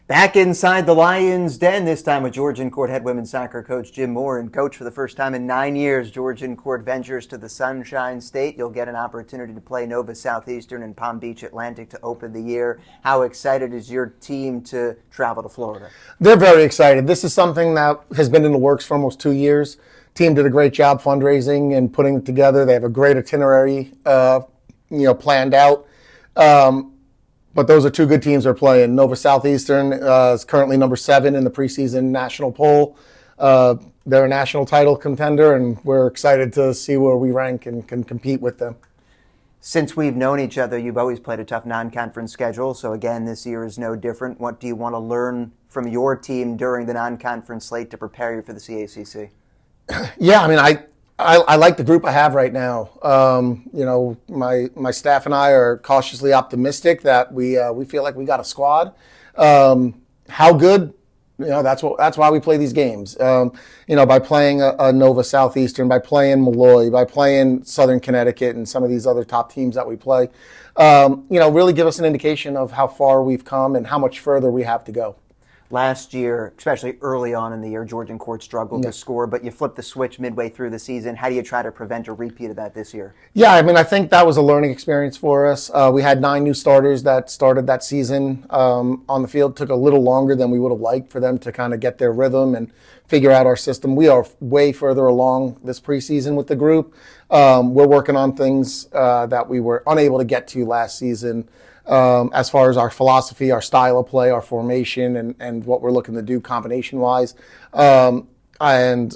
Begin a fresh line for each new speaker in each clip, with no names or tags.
Back inside the Lions' den, this time with Georgian Court head women's soccer coach Jim Moore. And coach, for the first time in 9 years, Georgian Court ventures to the Sunshine State. You'll get an opportunity to play Nova Southeastern and Palm Beach Atlantic to open the year. How excited is your team to travel to Florida?
They're very excited. This is something that has been in the works for almost 2 years. Team did a great job fundraising and putting it together. They have a great itinerary, planned out. But those are two good teams they're playing. Nova Southeastern is currently number 7 in the preseason national poll. They're a national title contender, and we're excited to see where we rank and can compete with them.
Since we've known each other, you've always played a tough non-conference schedule. So again, this year is no different. What do you want to learn from your team during the non-conference slate to prepare you for the CACC?
Yeah, I like the group I have right now. My staff and I are cautiously optimistic that we feel like we got a squad. How good? That's why we play these games. By playing a Nova Southeastern, by playing Malloy, by playing Southern Connecticut, and some of these other top teams that we play. Really give us an indication of how far we've come and how much further we have to go.
Last year, especially early on in the year, Georgian Court struggled to score, but you flipped the switch midway through the season. How do you try to prevent a repeat of that this year?
Yeah, I think that was a learning experience for us. We had 9 new starters that started that season on the field. Took a little longer than we would have liked for them to kind of get their rhythm and figure out our system. We are way further along this preseason with the group. We're working on things that we were unable to get to last season. As far as our philosophy, our style of play, our formation, and what we're looking to do combination-wise. We had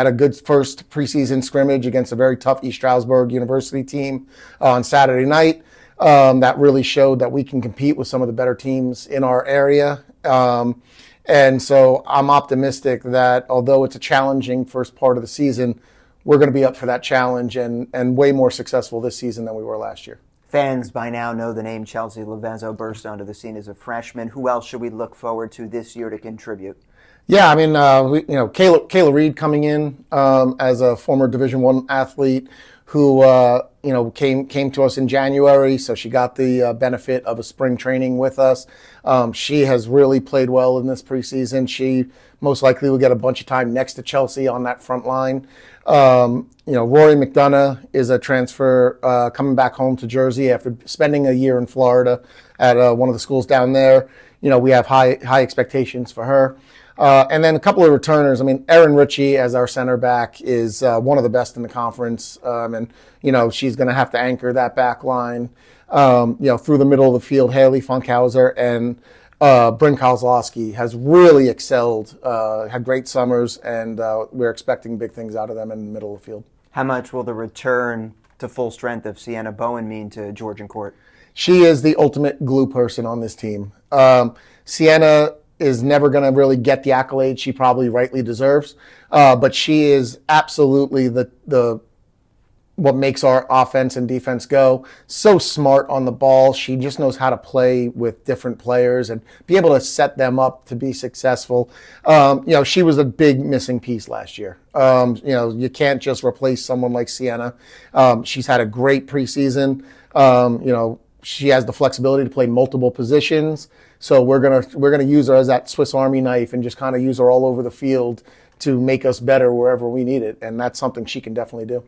a good first preseason scrimmage against a very tough East Stroudsburg University team on Saturday night. That really showed that we can compete with some of the better teams in our area. And so I'm optimistic that although it's a challenging first part of the season, we're going to be up for that challenge and way more successful this season than we were last year.
Fans by now know the name Chelsea Lavezzo burst onto the scene as a freshman. Who else should we look forward to this year to contribute?
Yeah, Kayla Reed coming in as a former Division I athlete who came to us in January, so she got the benefit of a spring training with us. She has really played well in this preseason. She most likely will get a bunch of time next to Chelsea on that front line. Rory McDonough is a transfer coming back home to Jersey after spending a year in Florida at one of the schools down there. We have high expectations for her. And then a couple of returners. Erin Ritchie as our center back is one of the best in the conference. She's going to have to anchor that back line. Through the middle of the field, Haley Funkhauser and Bryn Kozlowski has really excelled, had great summers, and we're expecting big things out of them in the middle of the field.
How much will the return to full strength of Sienna Bowen mean to Georgian Court?
She is the ultimate glue person on this team. Sienna is never going to really get the accolades she probably rightly deserves, but she is absolutely the what makes our offense and defense go. So smart on the ball. She just knows how to play with different players and be able to set them up to be successful. She was a big missing piece last year. You can't just replace someone like Sienna. She's had a great preseason. She has the flexibility to play multiple positions. So we're gonna use her as that Swiss Army knife and just kind of use her all over the field to make us better wherever we need it. And that's something she can definitely do.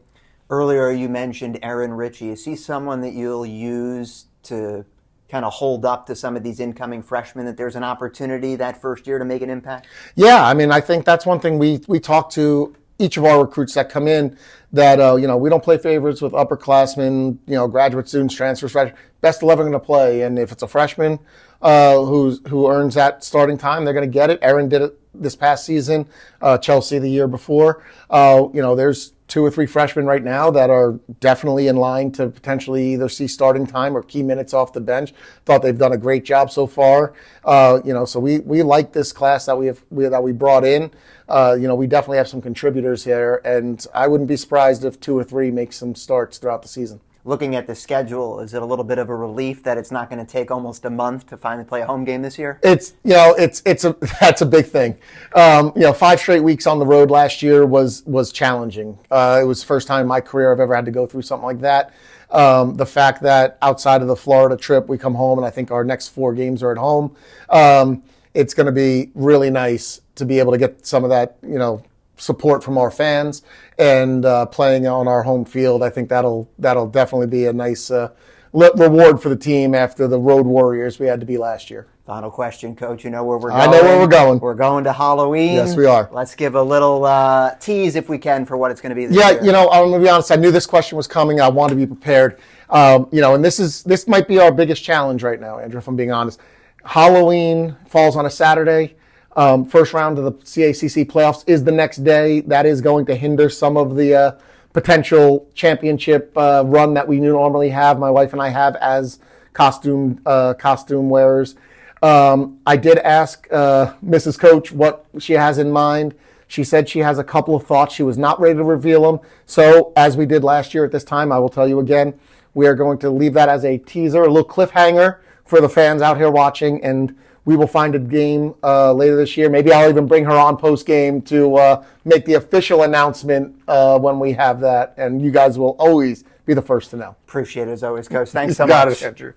Earlier you mentioned Erin Ritchie. Is he someone that you'll use to kind of hold up to some of these incoming freshmen, that there's an opportunity that first year to make an impact?
Yeah, I think that's one thing we talk to each of our recruits that come in, that we don't play favorites with upperclassmen, graduate students, transfers, best 11 going to play. And if it's a freshman who earns that starting time, they're going to get it. Erin did it this past season, Chelsea the year before. There's 2 or 3 freshmen right now that are definitely in line to potentially either see starting time or key minutes off the bench. Thought they've done a great job so far. So we like this class that we brought in. We definitely have some contributors here, and I wouldn't be surprised if 2 or 3 make some starts throughout the season.
Looking at the schedule, is it a little bit of a relief that it's not going to take almost a month to finally play a home game this year?
That's a big thing. 5 straight weeks on the road last year was challenging. It was the first time in my career I've ever had to go through something like that. The fact that outside of the Florida trip, we come home, and I think our next 4 games are at home. It's going to be really nice to be able to get some of that, support from our fans and playing on our home field. I think that'll definitely be a nice reward for the team after the road warriors we had to be last year.
Final question, Coach. You know where we're going?
I know where we're going.
We're going to Halloween.
Yes, we are.
Let's give a little tease, if we can, for what it's going to be this year.
Yeah, I'm going to be honest. I knew this question was coming. I wanted to be prepared. And this might be our biggest challenge right now, Andrew, if I'm being honest. Halloween falls on a Saturday. First round of the CACC playoffs is the next day. That is going to hinder some of the potential championship run that we normally have. My wife and I have as costume wearers. I did ask Mrs. Coach what she has in mind. She said she has a couple of thoughts. She was not ready to reveal them. So as we did last year at this time, I will tell you again, we are going to leave that as a teaser, a little cliffhanger for the fans out here watching, and we will find a game later this year. Maybe I'll even bring her on post-game to make the official announcement when we have that, and you guys will always be the first to know.
Appreciate it as always, Coach. Thanks so much.
Got it, Andrew.